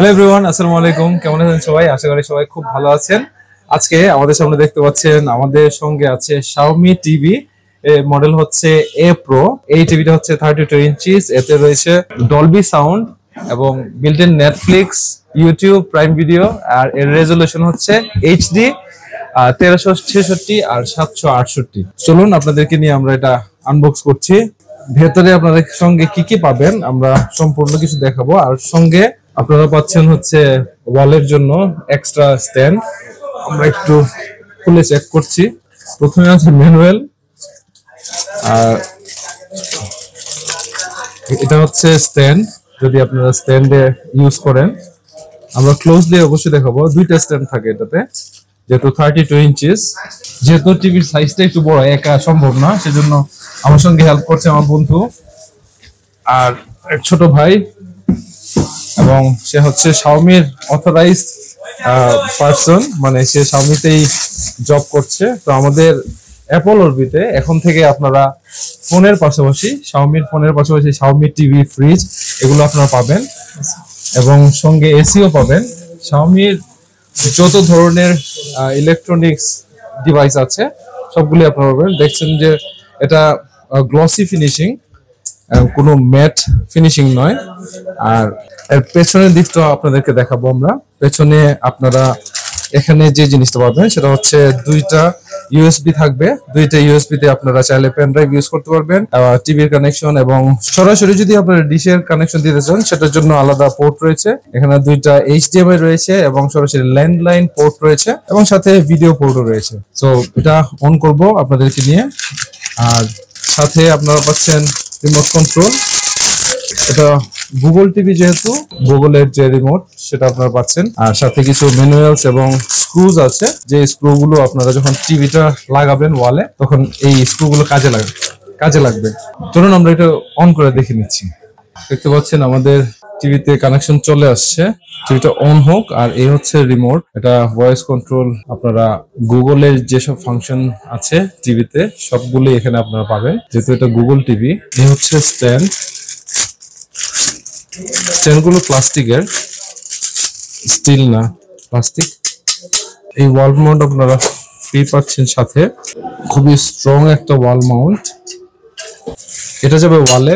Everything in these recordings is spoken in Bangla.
হ্যালো এভরিওয়ান, আসসালামু আলাইকুম। কেমন আছেন সবাই? আশা করি সবাই খুব ভালো আছেন। আজকে আমাদের সামনে দেখতে পাচ্ছেন আমাদের সঙ্গে আছে Xiaomi টিভি। মডেল হচ্ছে A Pro। এই টিভিটা হচ্ছে 32 ইঞ্চিস। এতে রয়েছে ডলবি সাউন্ড এবং built in Netflix, YouTube, Prime Video. আর এর রেজলিউশন হচ্ছে HD 1366 আর 768। চলুন আপনাদেরকে নিয়ে আমরা এটা আনবক্স করছি। ভেতরে আপনাদের সঙ্গে কি কি পাবেন আমরা সম্পূর্ণ কিছু দেখাবো। আর সঙ্গে আপনারা পাচ্ছেন হচ্ছে ওয়ালের জন্য এক্সট্রা স্ট্যান্ড। আমরা একটু খুলে চেক করছি। প্রথমে আছে ম্যানুয়াল, আর এটা হচ্ছে স্ট্যান্ড। যদি আপনারা স্ট্যান্ডে ইউজ করেন, আমরা ক্লোজলি অবশ্যই দেখাবো। দুইটা স্ট্যান্ড থাকে এটাতে, যেহেতু 32 ইঞ্চিস। যেহেতু টিভির সাইজটা একটু বড়, একা সম্ভব না, সেজন্য আমার সঙ্গে হেল্প করছে আমার বন্ধু আর এক ছোট ভাই, এবং সে হচ্ছে Xiaomi-র অথরাইজড পারসন, মানে সে Xiaomi-তেই জব করছে। তো আমাদের অ্যাপল অরবিটে এখন থেকে আপনারা ফোনের পাশাপাশি Xiaomi-র ফোনের পাশাপাশি Xiaomi টিভি, ফ্রিজ এগুলো আপনারা পাবেন, এবং সঙ্গে এসিও পাবেন। Xiaomi-র যত ধরনের ইলেকট্রনিক্স ডিভাইস আছে সবগুলি আপনারা পাবেন। দেখছেন যে এটা গ্লসি ফিনিশিং, কোনো ম্যাট ফিনিশিং নয়। আর এর পেছনের দিকটা আপনাদেরকে দেখাবো আমরা। পেছনে আপনারা এখানে যে জিনিসটা পাবেন সেটা হচ্ছে দুইটা ইউএসবি থাকবে। দুইটা ইউএসবি তে আপনারা চাইলে পেন ড্রাইভ ইউজ করতে পারবেন, টিভির কানেকশন, এবং সরাসরি যদি আপনারা ডিশের কানেকশন দিতে চান সেটার জন্য আলাদা পোর্ট রয়েছে। এখানে দুইটা HDMI রয়েছে এবং সরাসরি ল্যান্ডলাইন পোর্ট রয়েছে, এবং সাথে ভিডিও পোর্টও রয়েছে। তো এটা অন করব আপনাদেরকে নিয়ে। আর সাথে আপনারা পাচ্ছেন রিমোট কন্ট্রোল। এটা গুগল টিভি, যেহেতু গুগলের যে রিমোট সেটা আপনারা পাচ্ছেন। আর সাথে কিছু ম্যানুয়ালস এবং স্ক্রুজ আছে, যে স্ক্রুগুলো আপনারা যখন টিভিটা লাগাবেন ওয়ালে তখন এই স্ক্রুগুলো কাজে লাগবে। চলুন আমরা এটা অন করে দেখে নিচ্ছি। দেখতে পাচ্ছেন আমাদের টিভিতে কানেকশন চলে আসছে। টিভিটা অন হোক। আর এই হচ্ছে রিমোট। এটা ভয়েস কন্ট্রোল। আপনারা গুগলের যেসব ফাংশন আছে টিভিতে সবগুলো এখানে আপনারা পাবেন, যেহেতু এটা গুগল টিভি। এই হচ্ছে স্ট্যান্ড। স্ট্যান্ডগুলো প্লাস্টিকের, স্টিল না, প্লাস্টিক। এই ওয়াল মাউন্ট আপনারা ফ্রি পাচ্ছেন সাথে। খুবই স্ট্রং একটা ওয়াল মাউন্ট। এটা যাবে ওয়ালে,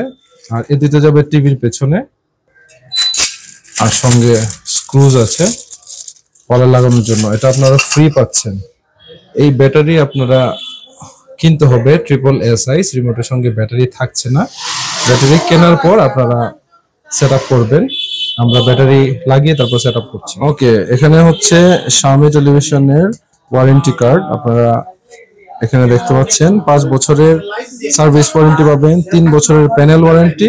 আর এ দুটো যাবে টিভির পেছনে। আর সঙ্গে স্ক্রুজ আছে ওয়ালে লাগানোর জন্য। এটা আপনারা ফ্রি পাচ্ছেন। এই ব্যাটারি আপনারা কিনতে হবে SSS। রিমোটের সঙ্গে ব্যাটারি থাকছে না। ব্যাটারি কেনার পর আপনারা সেট আপ করবেন। আমরা ব্যাটারি লাগিয়ে তারপর সেট আপ করছি। ওকে, এখানে হচ্ছে Xiaomi টেলিভিশনের ওয়ারেন্টি কার্ড। আপনারা এখানে দেখতে পাচ্ছেন 5 বছরের সার্ভিস ওয়ারেন্টি পাবেন, 3 বছরের প্যানেল ওয়ারেন্টি।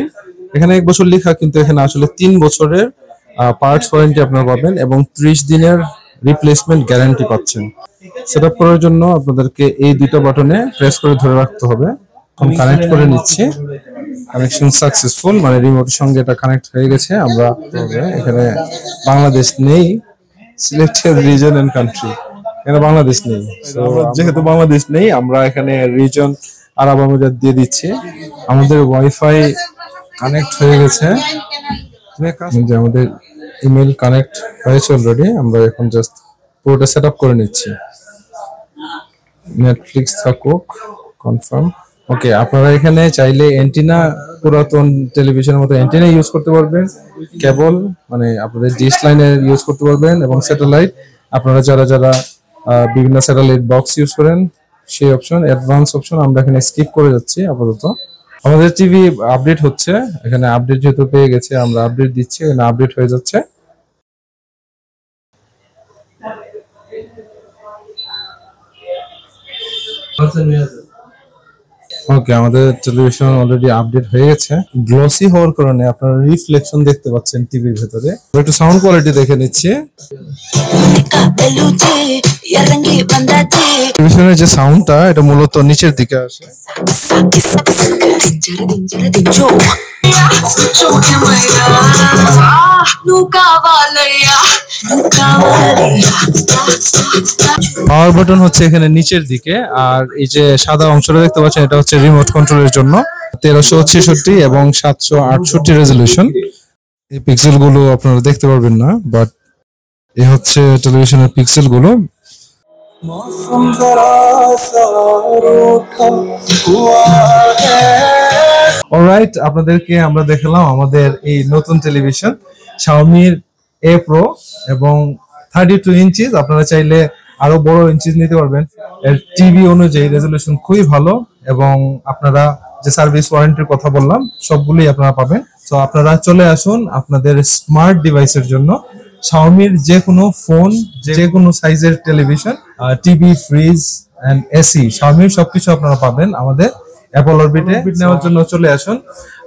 এখানে 1 বছর লেখা, কিন্তু এখানে আসলে 3 বছরের পার্টস ওয়ারেন্টি আপনারা পাবেন, এবং 30 দিনের রিপ্লেসমেন্ট গ্যারান্টি পাচ্ছেন। সেট আপ করার জন্য আপনাদেরকে এই দুটো বাটনে প্রেস করে ধরে রাখতে হবে। আমি কানেক্ট করে নিচ্ছি। কানেকশন সাকসেসফুল, মানে রিমোটের সঙ্গে এটা কানেক্ট হয়ে গেছে। আমরা এখানে বাংলাদেশ নেই, সিলেক্টেড রিজন এন্ড কান্ট্রি, এখানে বাংলাদেশ নেই। তো যেহেতু বাংলাদেশ নেই, আমরা এখানে রিজন আরব আমিরাত দিয়ে দিচ্ছি। আমাদের ওয়াইফাই কানেক্ট হয়ে গেছে, যে আমাদের ইমেল কানেক্ট হয়েছে অলরেডি। আমরা এখন জাস্ট পুরোটা সেট আপ করে নিচ্ছি। নেটফ্লিক্স থাকুক, কনফার্ম। ওকে, আপনারা এখানে চাইলে অ্যান্টিনা, পুরাতন টেলিভিশনের মতো অ্যান্টিনা ইউজ করতে পারবেন। কেবল, মানে আপনাদের ডিশ লাইনের ইউজ করতে পারবেন, এবং স্যাটেলাইট আপনারা যারা বিভিন্ন স্যাটেলাইট বক্স ইউজ করেন সেই অপশন, অ্যাডভান্স অপশন আমরা এখানে স্কিপ করে যাচ্ছি আপাতত। আমাদের টিভি আপডেট হচ্ছে, এখানে আপডেট যেহেতু পেয়ে গেছে আমরা আপডেট দিচ্ছি, এখানে আপডেট হয়ে যাচ্ছে। ওকে, আমাদের টেলিভিশন অলরেডি আপডেট হয়ে গেছে। গ্লসি হওয়ার কারণে আপনারা রিফ্লেকশন দেখতে পাচ্ছেন টিভির ভেতরে। একটু সাউন্ড কোয়ালিটি দেখে নিচ্ছি। টেলিভিশনের যে সাউন্ডটা, এটা মূলত নিচের দিকে আসে। পাওয়ার বাটন হচ্ছে এখানে নিচের দিকে, আর এই যে সাদা অংশটা দেখতে পাচ্ছেন এটা হচ্ছে রিমোট কন্ট্রোলের জন্য। 1366 এবং 768 রেজলিউশন। এই পিক্সেল গুলো আপনারা দেখতে পারবেন না, বাট এই হচ্ছে টেলিভিশনের পিক্সেল গুলো। मौसम जरा सा रूठा हुआ है। অলরাইট, আপনাদেরকে আমরা দেখালাম আমাদের এই নতুন টেলিভিশন Xiaomi A Pro এবং 32 ইঞ্চিস। আপনারা চাইলে আরো বড় ইঞ্চিস নিতে পারবেন। এর টিভি অনুযায়ী রেজলিউশন খুবই ভালো এবং আপনারা যে সার্ভিস ওয়ারেন্টির কথা বললাম সবগুলোই আপনারা পাবেন। তো আপনারা চলে আসুন আপনাদের স্মার্ট ডিভাইসের জন্য Xiaomi যে কোনো ফোন, যে কোনো সাইজের television, TV, fridge and AC, Xiaomi সবকিছু আপনারা পাবেন আমাদের অ্যাপল অরবিটে। নেওয়ার জন্য চলে আসুন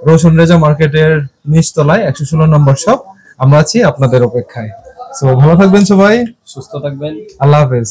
রোশন রেজা মার্কেটের নিচতলায় 116 নম্বর শপ। আমরা আছি আপনাদের অপেক্ষায়। সো ভালো থাকবেন সবাই, সুস্থ থাকবেন। আল্লাহ হাফেজ।